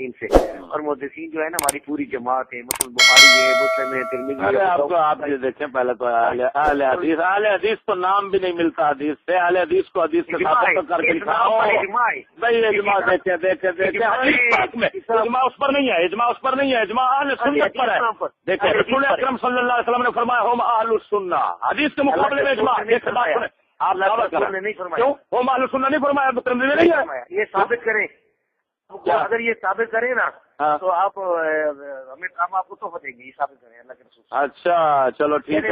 محدثین سے، اور محدثین جو ہے نا ہماری پوری جماعت ہے، مسلم بخاری ہے، مسلم ہے، ترمذی ہے۔ آپ یہ دیکھیں پہلے تو اہل حدیث تو نام بھی نہیں ملتا حدیث سے، اہل حدیث کو حدیث کے ساتھ کر کے دکھاؤ بھائی، اجماع دیکھیں اجماع اس پر نہیں ہے، اجماع اس پر نہیں ہے، اجماع اہل سنت پر ہے۔ دیکھیں رسول اکرم صلی اللہ علیہ وسلم نے فرمایا ہم اہل السنہ، حدیث کے مقابلے میں اجماع۔ آپ نہیں فرمایا، ہم اہل السنہ نہیں فرمایا، نہیں ہے، یہ ثابت کریں، اگر یہ ثابت کریں نا تو آپ ہمیں ہم آپ کو تحفہ دیں گے، یہ ثابت کریں اللہ کے رسول۔ اچھا چلو ٹھیک ہے۔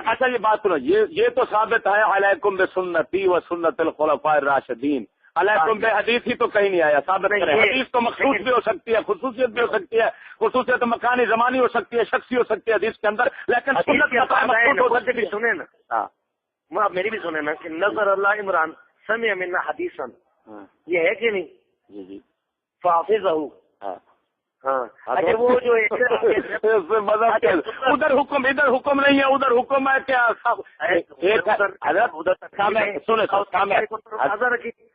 اچھا یہ بات سنو، یہ تو ثابت ہے علیکم بسنتی و سنت الخلفاء الراشدین، علیکم بے حدیث ہی تو کہیں نہیں آیا، ثابت کریں۔ حدیث تو مخصوص بھی ہو سکتی ہے، خصوصیت بھی ہو سکتی ہے، خصوصیت مکانی زمانی ہو سکتی ہے، شخصی ہو سکتی ہے حدیث کے اندر، لیکن سنیں نا، میری بھی سنیں نا کہ نظر اللہ عمران سمع منا حدیثا، یہ ہے کہ نہیں؟ جی جی فحافظہ۔ ہاں اچھا وہ جو ادھر حکم ادھر حکم نہیں ہے، ادھر حکم ہے کیا؟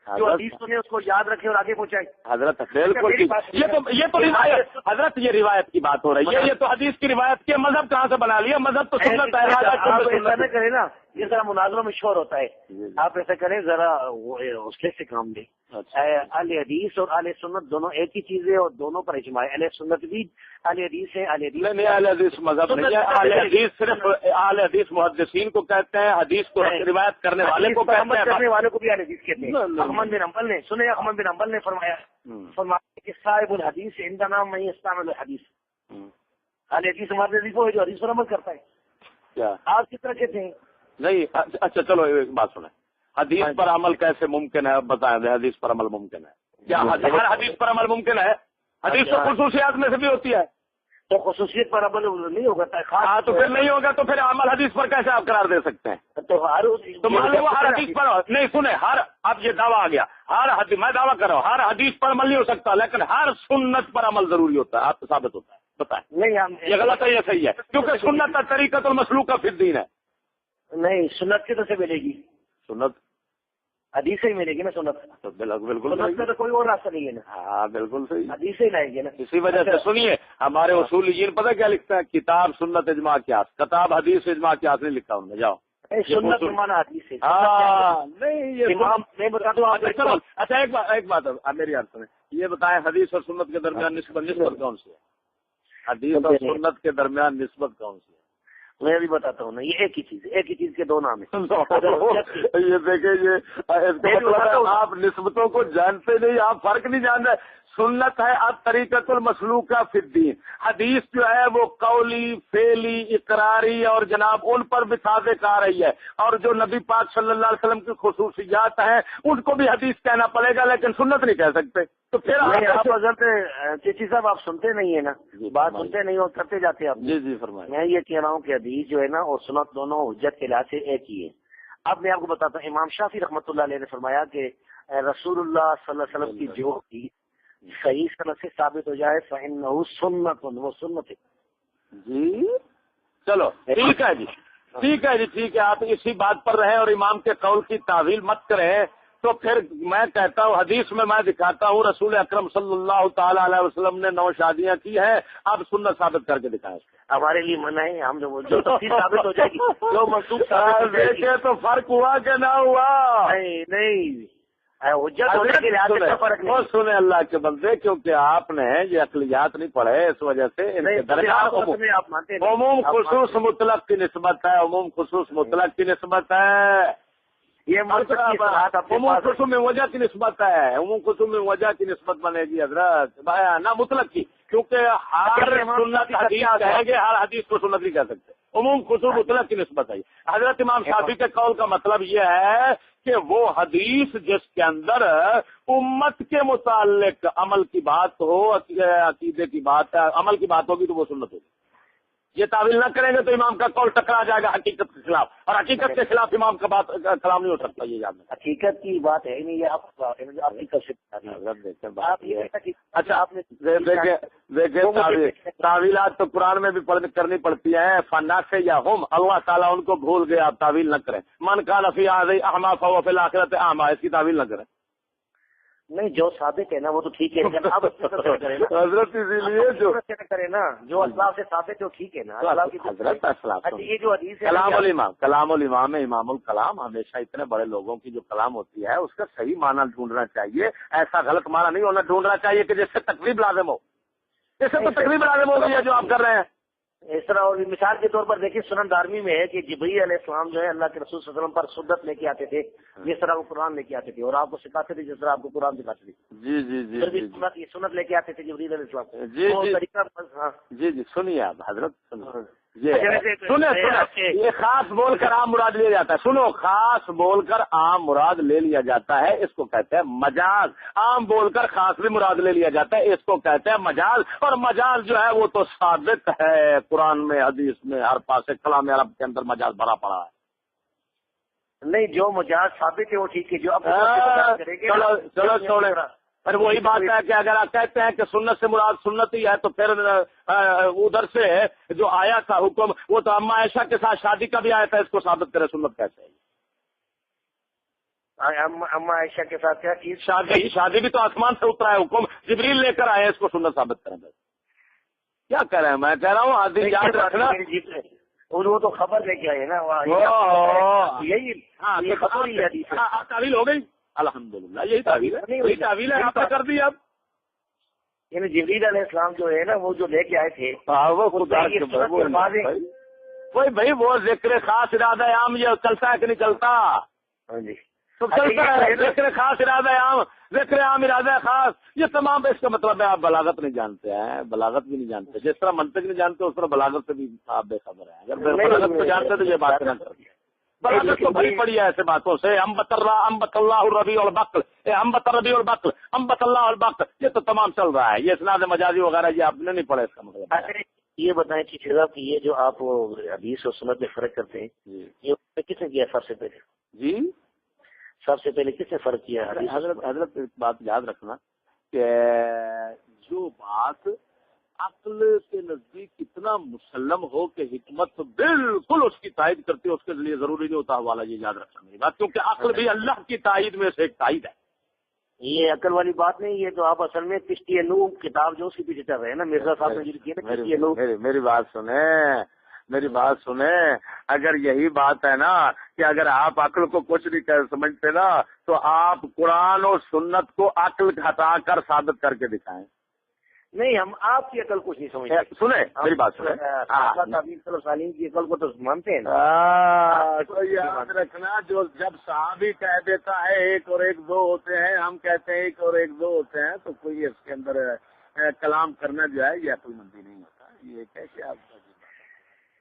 جو حدیث سنے اس کو یاد رکھے اور آگے پہنچائے حضرت، بالکل یہ تو روایت حضرت، یہ روایت کی بات ہو رہی ہے، یہ تو حدیث کی روایت کی، مذہب کہاں سے بنا لیا؟ مذہب تو سنت ہے۔ ایسا نہ کرے نا، یہ ذرا مناظروں میں شور ہوتا ہے، آپ ایسا کریں ذرا حوصلے سے کام لیں۔ اہل حدیث اور اہل سنت دونوں ایک ہی چیز ہے، اور دونوں پر اجماع ہے۔ اہل سنت بھی اہل حدیث ہے، اہل حدیث نہیں، اہل حدیث مذہب نہیں ہے، اہل حدیث صرف اہل حدیث محدثین کو کہتے ہیں، حدیث کو روایت کرنے والے کو کہتے ہیں، کرنے والے کو بھی اہل حدیث کہتے ہیں۔ احمد بن حنبل نے سنے، احمد بن حنبل نے فرمایا کہ صاحب الحدیث عندنا من یستعمل الحدیث، اہل حدیث ہمارے حدیث وہ ہے جو حدیث پر عمل کرتا ہے۔ کیا آپ کس طرح کہتے ہیں؟ نہیں اچھا چلو ایک بات سنیں، حدیث پر عمل کیسے ممکن ہے؟ اب بتائیں، حدیث پر عمل ممکن ہے کیا؟ ہر حدیث پر عمل ممکن ہے؟ حدیث تو خصوصیات میں سے بھی ہوتی ہے، تو خصوصیت پر عمل نہیں ہوگا، ہاں تو پھر نہیں ہوگا، تو پھر عمل حدیث پر کیسے آپ قرار دے سکتے ہیں؟ تو مان لو ہر حدیث پر نہیں، سنیں، ہر اب یہ دعویٰ آ گیا، ہر حدیث، میں دعویٰ کر رہا ہوں ہر حدیث پر عمل نہیں ہو سکتا، لیکن ہر سنت پر عمل ضروری ہوتا ہے، آپ کو ثابت ہوتا ہے، بتائیں نہیں یہ غلط ہے یہ صحیح ہے؟ کیونکہ سنت کا طریقۃ المسلوک فی الدین ہے۔ نہیں، سنت کی تو سے ملے گی، سنت حدیث سے ہی ملے گی نا سنت، بالکل سنت کا تو کوئی اور راستہ نہیں ہے نا، ہاں بالکل صحیح، حدیث سے ہی لائیں گے نا۔ اسی وجہ سے سنیے، ہمارے اصولیین پتہ کیا لکھتے ہیں؟ کتاب سنت اجماع قیاس، کتاب حدیث اجماع قیاس نہیں لکھا ان میں، جاؤ سنت مانا حدیث سے۔ ہاں نہیں یہ میں بتا دوں آپ، اچھا ایک بات میری یاد سنیں، یہ بتائیں حدیث اور سنت کے درمیان نسبت کون سی ہے؟ حدیث اور سنت کے درمیان نسبت کون سی ہے؟ میں بھی بتاتا ہوں نا، یہ ایک ہی چیز کے دو نام ہیں۔ یہ دیکھیں، یہ آپ نسبتوں کو جانتے نہیں، آپ فرق نہیں جان رہے۔ سنت ہے اب طریقۃ المسلوک فی الدین، حدیث جو ہے وہ قولی، فعلی، اقراری اور جناب ان پر بھی صادق آ رہی ہے، اور جو نبی پاک صلی اللہ علیہ وسلم کی خصوصیات ہیں ان کو بھی حدیث کہنا پڑے گا، لیکن سنت نہیں کہہ سکتے۔ تو پھر آپ حضرت چیچی صاحب آپ سنتے نہیں ہیں نا، بات سنتے نہیں اور کرتے جاتے آپ۔ جی جی فرمائیں۔ میں یہ کہہ رہا ہوں کہ حدیث جو ہے نا اور سنت دونوں حجت کے لحاظ سے ایک ہی ہے۔ اب میں آپ کو بتاتا ہوں، امام شافعی رحمۃ اللہ علیہ نے فرمایا کہ رسول اللہ صلی اللہ علیہ وسلم کی جو حدیث صحیح سند سے ثابت ہو جائے فإنہ سنت، وہ سنت ہے۔ جی چلو ٹھیک ہے جی، ٹھیک ہے جی، ٹھیک ہے، آپ اسی بات پر رہیں اور امام کے قول کی تعویل مت کریں۔ تو پھر میں کہتا ہوں حدیث میں دکھاتا ہوں رسول اکرم صلی اللہ تعالی علیہ وسلم نے 9 شادیاں کی ہیں، آپ سنت ثابت کر کے دکھائیں۔ ہمارے لیے منع ہے، ہم جو تفصیل ثابت ہو جائے گی، جو منسوخ دیکھے تو فرق ہوا کہ نہ ہوا؟ نہیں حجت ہونے کے لحاظ سے فرق نہیں۔ سنیں اللہ کے بندے، کیونکہ آپ نے یہ عقلیات نہیں پڑھے، اس وجہ سے عموم خصوص مطلق کی نسبت ہے، عموم خصوص مطلق کی نسبت ہے، یہ عموم خصوص میں وجہ کی نسبت ہے، عموم خصوص میں وجہ کی نسبت بنے گی حضرت، نہ مطلق کی، کیونکہ ہر سنت حدیث کہیں گے، ہر حدیث کو سنت نہیں کہہ سکتے، عموم خصوص مطلق کی نسبت ہے۔ حضرت امام شافعی کے قول کا مطلب یہ ہے کہ وہ حدیث جس کے اندر امت کے متعلق عمل کی بات ہو، عقیدے کی بات ہے، عمل کی بات ہوگی تو وہ سنت ہوگی۔ یہ تعویل نہ کریں گے تو امام کا قول ٹکرا جائے گا حقیقت کے خلاف، اور حقیقت کے خلاف امام کا بات کلام نہیں ہو سکتا، یہ یاد رکھیں۔ حقیقت کی بات ہے نہیں، یہ آپ اچھا آپ نے دیکھیں تعویلات تو قرآن میں بھی کرنی پڑتی ہیں، فنا سے یا ہم، اللہ تعالیٰ ان کو بھول گئے، آپ تعویل نہ کریں۔ من کان فی ہذہ اعمی فہو فی الآخرۃ اعمی، اس کی تعویل نہ کریں۔ نہیں جو ثابت ہے نا وہ تو ٹھیک ہے، لیکن آپ حضرت اسی لیے جو کرے نا جو اللہ سے ثابت ہے وہ ٹھیک ہے نا۔ حضرت یہ جو حدیث ہے کلام الامام امام الکلام، ہمیشہ اتنے بڑے لوگوں کی جو کلام ہوتی ہے اس کا صحیح معنی ڈھونڈنا چاہیے، ایسا غلط معنی نہیں ہونا ڈھونڈنا چاہیے کہ جس سے تقریب لازم ہو، اس سے تو تقریب لازم ہو گئی ہے جو آپ کر رہے ہیں۔ اس طرح اور مثال کے طور پر دیکھیے سنن دارمی میں ہے کہ جبریل علیہ السلام جو ہے اللہ کے رسول صلی اللہ علیہ وسلم پر سنت لے کے آتے تھے جس طرح وہ قرآن لے کے آتے تھے، اور آپ کو سکھاتے تھے جس طرح آپ کو قرآن سکھاتے تھے۔ جی جی جی جی سنت لے کے آتے تھے جبریل علیہ السلام۔ جی جی سنیے آپ حضرت یہ خاص بول کر عام مراد لیا جاتا ہے، سنو، خاص بول کر عام مراد لے لیا جاتا ہے، اس کو کہتے ہیں مجاز۔ عام بول کر خاص بھی مراد لے لیا جاتا ہے، اس کو کہتے ہیں مجاز۔ اور مجاز جو ہے وہ تو ثابت ہے قرآن میں، حدیث میں، ہر پاس کلام عرب کے اندر مجاز بھرا پڑا ہے۔ نہیں جو مجاز ثابت ہے وہ ٹھیک ہے، جو اب چلو چھوڑے، پر وہی بات ہے کہ اگر آپ کہتے ہیں کہ سنت سے مراد سنت ہی ہے تو پھر ادھر سے جو آیا تھا حکم وہ تو اما عائشہ کے ساتھ شادی کا بھی آیا تھا، اس کو ثابت کرے سنت کیسے ہے؟ اما عائشہ کے ساتھ کیا چیز؟ شادی بھی تو آسمان سے اترا ہے حکم، جبریل لے کر آئے، اس کو سنت ثابت کریں۔ بس کیا کہہ رہے ہیں؟ میں کہہ رہا ہوں آدمی یاد رکھنا، وہ تو خبر لے کے آئے نا، یہی تعویل ہو گئی۔ الحمدللہ یہی تعویل ہے، یہی تعویل ہے، آپ نے کر دی اب۔ یعنی جبریل علیہ السلام جو ہے نا وہ جو لے کے آئے تھے وہ خدا کے وہی بھائی وہ ذکر خاص ارادہ عام یہ چلتا ہے کہ نہیں چلتا؟ ہاں جی تو چلتا ہے ذکر خاص ارادہ عام، ذکر عام ارادہ خاص، یہ تمام اس کا مطلب ہے آپ بلاغت نہیں جانتے ہیں، بلاغت بھی نہیں جانتے، جس طرح منطق نہیں جانتے اس طرح بلاغت سے بھی آپ بے خبر ہیں۔ اگر بلاغت کو جانتے تو یہ بات نہ کرتے، بلاغت تو بھری پڑی ہے ایسے باتوں سے۔ امبت اللہ الربیع البقل، امبت الربیع البقل، امبت اللہ البقل، یہ تو تمام چل رہا ہے، یہ اسناد مجازی وغیرہ یہ آپ نے نہیں پڑھا، اس کا مطلب یہ بتائیں کہ یہ جو آپ حدیث اور سنت میں فرق کرتے ہیں یہ کس نے کیا سب سے پہلے؟ جی سب سے پہلے کس نے فرق کیا؟ حضرت ایک بات یاد رکھنا کہ جو بات عقل کے نزدیک اتنا مسلم ہو کہ حکمت بالکل اس کی تائید کرتی ہے، اس کے لیے ضروری نہیں ہوتا حوالہ، یہ یاد رکھنا میری بات، کیونکہ عقل بھی اللہ کی تائید میں سے ایک تائید ہے۔ یہ عقل والی بات نہیں، یہ تو آپ اصل میں کشتی نوح کتاب جو اس کی پیچھے چل رہے ہیں نا، مرزا صاحب نے لکھی ہے نا۔ میری بات سنیں، اگر یہی بات ہے نا کہ اگر آپ عقل کو کچھ نہیں سمجھتے نا تو آپ قرآن اور سنت کو عقل ہٹا کر ثابت کر کے دکھائیں۔ نہیں ہم آپ کی عقل کچھ نہیں سمجھتے، سنیں میری بات سنیں، سالین کی عقل کو تو مانتے ہیں۔ یاد رکھنا جو جب صحابی کہہ دیتا ہے ایک اور ایک دو ہوتے ہیں، ہم کہتے ہیں ایک اور ایک دو ہوتے ہیں، تو کوئی اس کے اندر کلام کرنا جو ہے یہ عقل مندی نہیں ہوتا، یہ کیسے آپ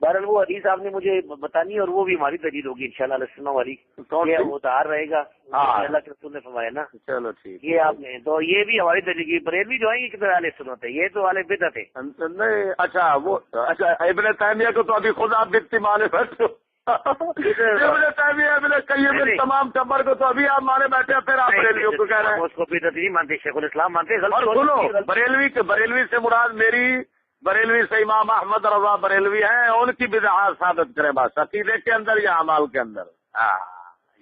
بہرحال وہ حدیث آپ نے مجھے بتانی اور وہ بھی ہماری دلیل ہوگی انشاءاللہ علیہ السلام والی، وہ دار رہے گا اللہ کے رسول نے فرمایا نا۔ چلو ٹھیک، یہ آپ نے تو یہ بھی ہماری دلیل کی، بریلوی جو آئیں گے کتنے والے سنت ہے، یہ تو والے بدعت ہے۔ نہیں اچھا وہ اچھا ابن تیمیہ کو تو ابھی خود آپ دیکھتی مانے بیٹھے، ابن تیمیہ ابن قیم تمام ٹبر کو تو ابھی آپ مانے بیٹھے، پھر آپ بریلویوں کو کہہ رہے ہیں اس کو بدعت نہیں مانتے، شیخ الاسلام مانتے۔ سنو بریلوی سے مراد میری بریلوی سے امام احمد رضا بریلوی ہیں، ان کی بدعات ثابت کریں بس عقیدے کے اندر یا اعمال کے اندر،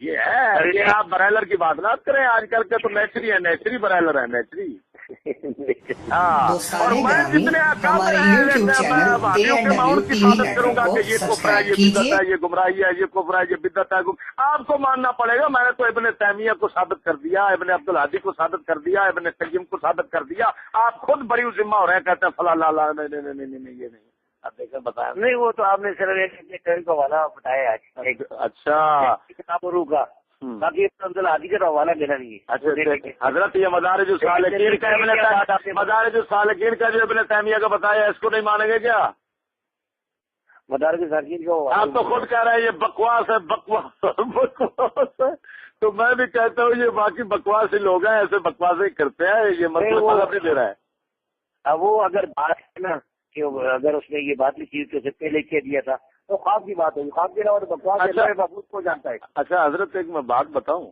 یہ ہے یہ آپ برائلر کی بات نہ کریں، آج کل کے تو نیچری ہے، نیچری برائلر ہے، نیچری۔ اور میں جتنے ہمارے YouTube چینل ان کی ثابت کروں گا کہ یہ کفر ہے، یہ بدعت ہے، یہ گمراہی ہے، یہ کفر ہے، یہ بدعت ہے، آپ کو ماننا پڑے گا۔ میں نے تو ابن تیمیہ کو ثابت کر دیا، ابن عبدالہادی کو ثابت کر دیا، ابن قیم کو ثابت کر دیا، آپ خود بری ذمہ ہو رہے ہیں، کہتے ہیں فلاں لا نہیں یہ نہیں، آپ دیکھیں بتایا نہیں وہ تو آپ نے صرف ایک کا حوالہ بتایا ہے۔ اچھا کتاب روح کا، باقی عبدالہادی کا حوالہ دینا نہیں ہے۔ اچھا حضرت یہ مدارج السالکین کا مدارج السالکین کا جو ابن تیمیہ کا بتایا اس کو نہیں مانیں گے کیا؟ مدارج السالکین کا آپ تو خود کہہ رہے ہیں یہ بکواس ہے، بکواس ہے، تو میں بھی کہتا ہوں یہ باقی بکواس ہی لوگ ہیں، ایسے بکواس ہی کرتے ہیں، یہ مطلب نہیں دے رہا ہے۔ اب وہ اگر بات ہے نا کہ اگر اس نے یہ بات لکھی تو اسے پہلے کہہ دیا تھا تو خواب کی بات ہوگی، خواب کے علاوہ تو بکواس کو جانتا ہے۔ اچھا حضرت ایک میں بات بتاؤں،